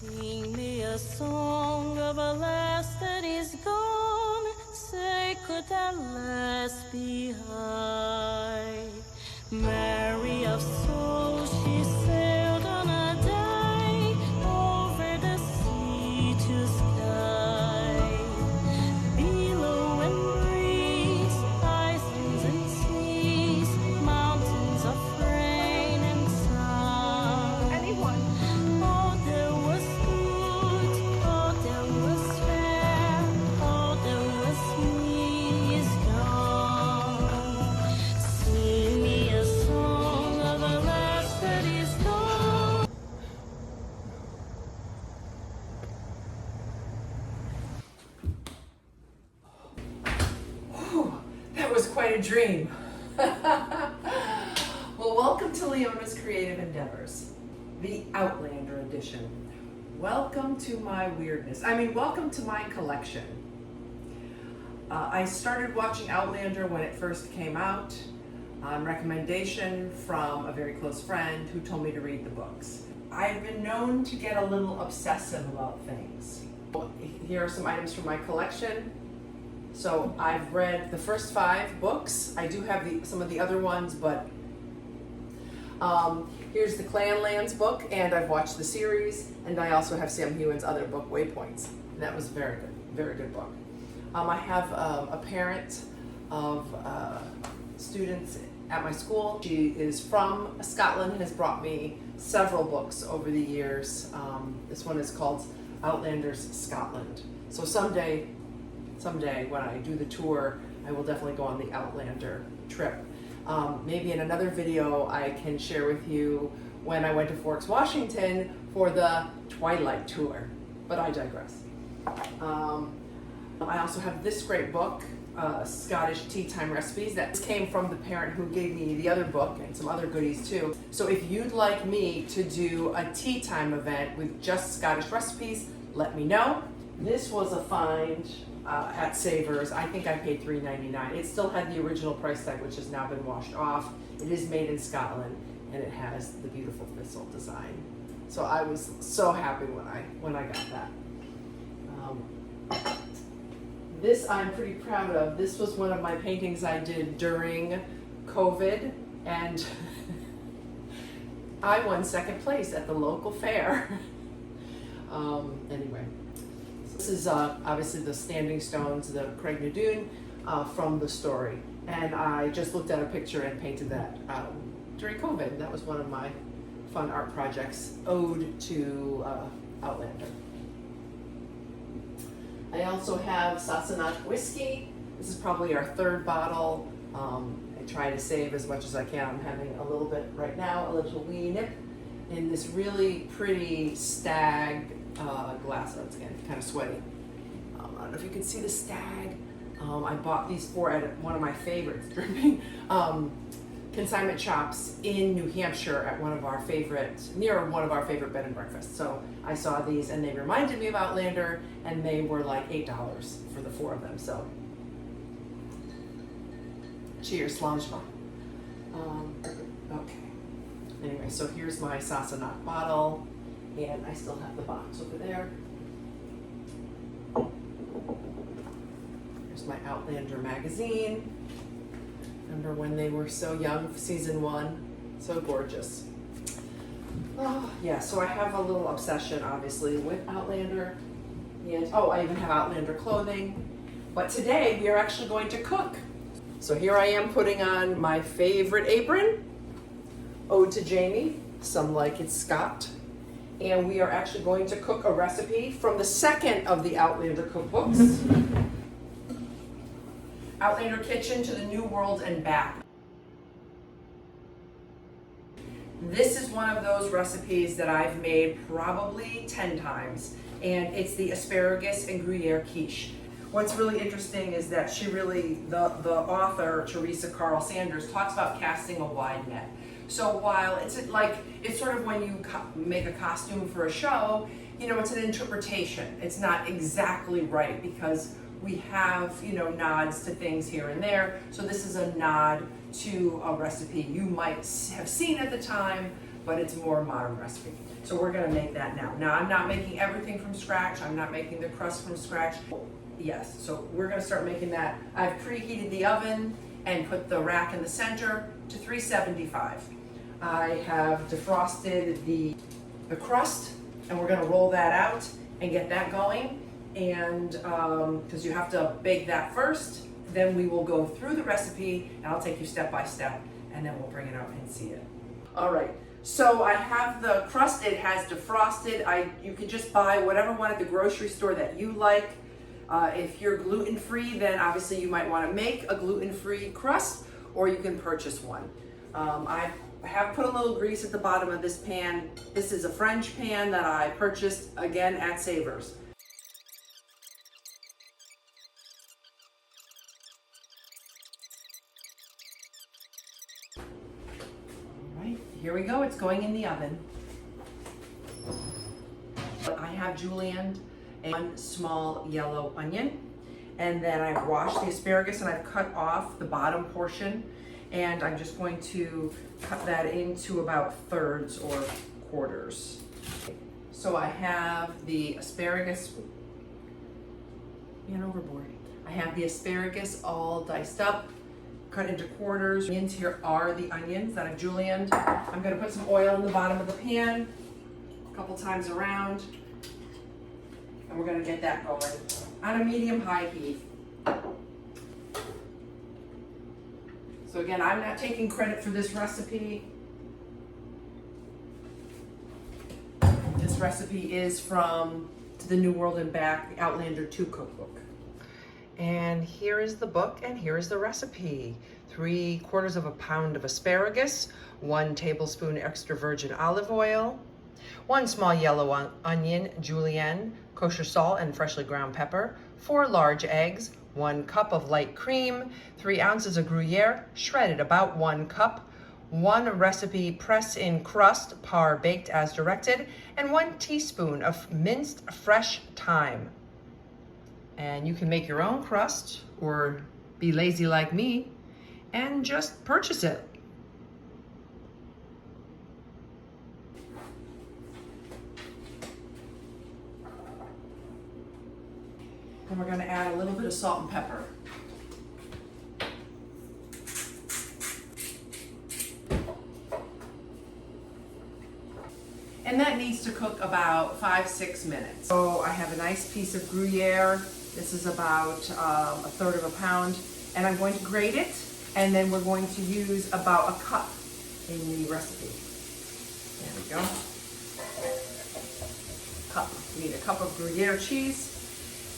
Sing me a song of a lass that is gone, say could that lass be high? Mary of soul, she sailed on a day over the sea to sky. Billow and breeze, islands and seas, mountains of rain and sun. Anyone. All that was good, all that was fair, all that was me is gone. Sing me a song of a lass that is gone. Whew, that was quite a dream. Well, welcome to Leona's Creative Endeavors, the Outlander edition. Welcome to my weirdness. Welcome to my collection. I started watching Outlander when it first came out on recommendation from a very close friend who told me to read the books. I've been known to get a little obsessive about things. Here are some items from my collection. So I've read the first 5 books. I do have some of the other ones, but here's the Clanlands book, and I've watched the series, and I also have Sam Heughan's other book, Waypoints. And that was a very good book. I have a parent of students at my school. She is from Scotland and has brought me several books over the years. This one is called Outlander's Scotland. So someday when I do the tour, I will definitely go on the Outlander trip. Maybe in another video I can share with you when I went to Forks, Washington for the Twilight tour, but I digress. I also have this great book, Scottish Tea Time Recipes. That came from the parent who gave me the other book and some other goodies too. So if you'd like me to do a tea time event with just Scottish recipes, let me know. This was a find at Savers. I think I paid $3.99. It still had the original price tag, which has now been washed off. It is made in Scotland, and it has the beautiful thistle design. So I was so happy when I got that. This I'm pretty proud of. This was one of my paintings I did during COVID, and I won second place at the local fair. Anyway. This is obviously the standing stones, the Craig Nadoon from the story. And I just looked at a picture and painted that during COVID. That was one of my fun art projects, ode to Outlander. I also have Sassenach whiskey. This is probably our 3rd bottle. I try to save as much as I can. I'm having a little bit right now, a little wee nip in this really pretty stag glass. It's again kind of sweaty. I don't know if you can see the stag. I bought these 4 at one of my favorites, dripping consignment shops in New Hampshire at near one of our favorite bed and breakfasts. So I saw these and they reminded me of Outlander, and they were like $8 for the 4 of them. So cheers, Slanjma. Okay. Anyway, so here's my Sassenach bottle. And I still have the box over there. Here's my Outlander magazine. Remember when they were so young, season 1, so gorgeous. Oh, yeah, so I have a little obsession, obviously, with Outlander. And, I even have Outlander clothing. But today, we are actually going to cook. So here I am putting on my favorite apron, Ode to Jamie, Some Like It Scott. And we are actually going to cook a recipe from the second of the Outlander cookbooks, Outlander Kitchen to the New World and Back. This is one of those recipes that I've made probably 10 times, and it's the asparagus and Gruyere quiche. What's really interesting is that the author, Teresa Carl Sanders, talks about casting a wide net. So while it's sort of when you make a costume for a show, it's an interpretation. It's not exactly right because we have, nods to things here and there. So this is a nod to a recipe you might have seen at the time, but it's a more modern recipe. So we're gonna make that now. Now, I'm not making everything from scratch. I'm not making the crust from scratch. Yes, so we're gonna start making that. I've preheated the oven and put the rack in the center to 375. I have defrosted the crust, and we're gonna roll that out and get that going. And because you have to bake that first, then we will go through the recipe and I'll take you step by step, and then we'll bring it out and see it. All right, so I have the crust. It has defrosted. You can just buy whatever one at the grocery store that you like. If you're gluten-free, then obviously you might want to make a gluten-free crust, or you can purchase one. I have put a little grease at the bottom of this pan. This is a French pan that I purchased again at Savers. All right, here we go. It's going in the oven. I have julienned one small yellow onion, and then I've washed the asparagus and I've cut off the bottom portion, and I'm just going to cut that into about thirds or quarters. So I have the asparagus, and overboard. I have the asparagus all diced up, cut into quarters. Onions here are the onions that I've julienned. I'm gonna put some oil in the bottom of the pan, a couple times around, and we're gonna get that going on a medium-high heat. So again, I'm not taking credit for this recipe. This recipe is from To the New World and Back, the Outlander 2 cookbook. And here is the book, and here is the recipe. 3/4 pound of asparagus, 1 tablespoon extra virgin olive oil, 1 small yellow onion, julienne, kosher salt and freshly ground pepper, 4 large eggs, 1 cup of light cream, 3 ounces of Gruyere, shredded about 1 cup, 1 recipe press-in crust, par baked as directed, and 1 teaspoon of minced fresh thyme. And you can make your own crust, or be lazy like me and just purchase it. And we're going to add a little bit of salt and pepper. And that needs to cook about 5-6 minutes. So I have a nice piece of Gruyere. This is about 1/3 pound. And I'm going to grate it, and then we're going to use about a cup in the recipe. There we go. Cup. We need a cup of Gruyere cheese.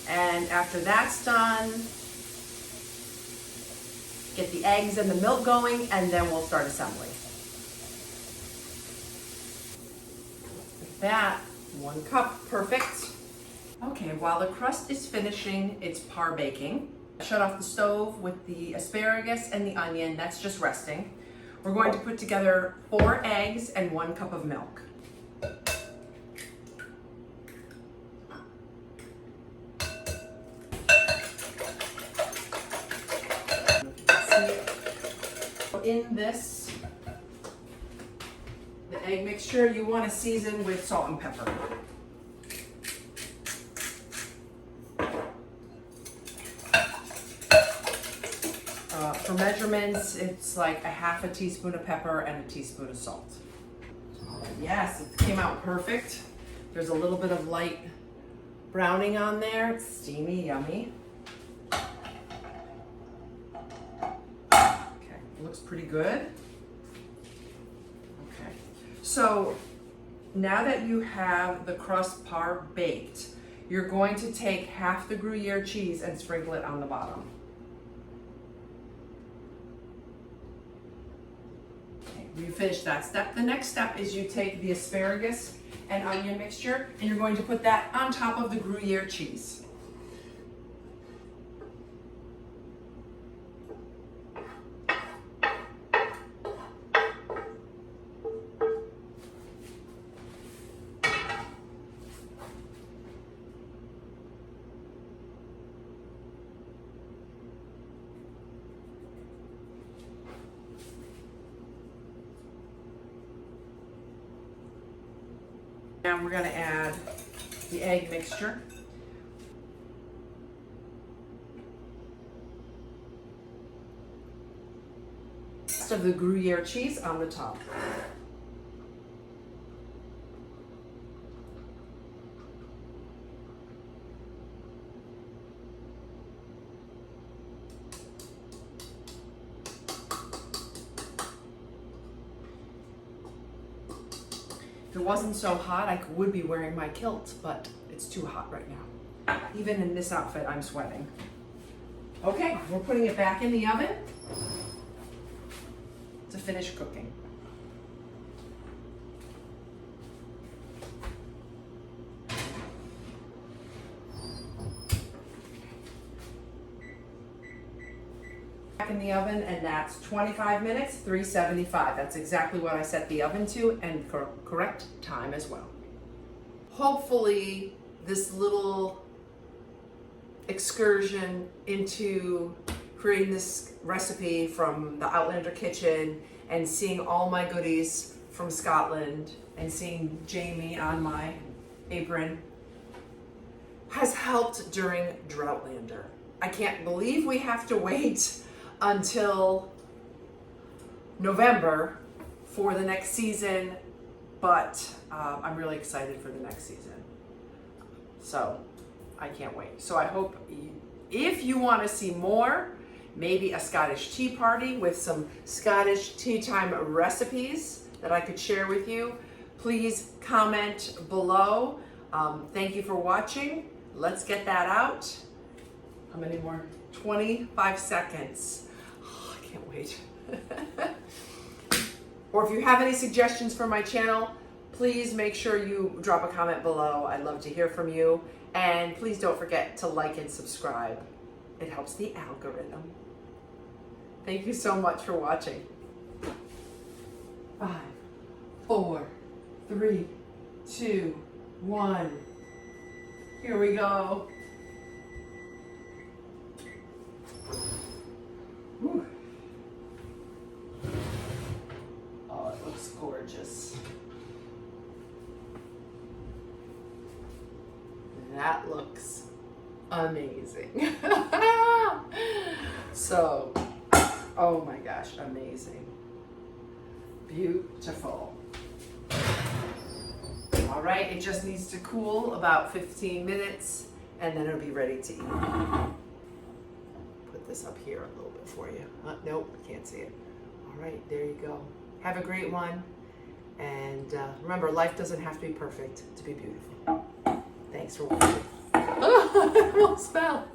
And after that's done, get the eggs and the milk going, and then we'll start assembling. Like that, 1 cup, perfect. Okay, while the crust is finishing its par baking, shut off the stove with the asparagus and the onion. That's just resting. We're going to put together 4 eggs and 1 cup of milk. In this, the egg mixture, you want to season with salt and pepper. For measurements, it's like a 1/2 teaspoon of pepper and a teaspoon of salt. Yes, it came out perfect. There's a little bit of light browning on there. It's steamy, yummy. Looks pretty good. Okay, so now that you have the crust par baked, you're going to take half the Gruyere cheese and sprinkle it on the bottom. Okay, we finished that step. The next step is you take the asparagus and onion mixture, and you're going to put that on top of the Gruyere cheese. And we're gonna add the egg mixture. Rest of the Gruyere cheese on the top. If it wasn't so hot, I would be wearing my kilt, but it's too hot right now. Even in this outfit, I'm sweating. Okay, we're putting it back in the oven to finish cooking. Back in the oven, and that's 25 minutes, 375. That's exactly what I set the oven to, and correct time as well. Hopefully this little excursion into creating this recipe from the Outlander kitchen and seeing all my goodies from Scotland and seeing Jamie on my apron has helped during Droughtlander. I can't believe we have to wait until November for the next season, but I'm really excited for the next season. So I can't wait. So I hope if you want to see more, maybe a Scottish tea party with some Scottish tea time recipes that I could share with you, please comment below. Thank you for watching. Let's get that out. How many more? 25 seconds. Oh, I can't wait. Or if you have any suggestions for my channel, please make sure you drop a comment below. I'd love to hear from you. And please don't forget to like and subscribe. It helps the algorithm. Thank you so much for watching. 5, 4, 3, 2, 1. Here we go. Whew. Oh, it looks gorgeous. That looks amazing. So, oh my gosh, amazing. Beautiful. All right, it just needs to cool about 15 minutes and then it'll be ready to eat. Put this up here a little bit for you. Nope, can't see it. All right, there you go. Have a great one. And remember, life doesn't have to be perfect to be beautiful. Thanks for watching. Oh, it won't smell.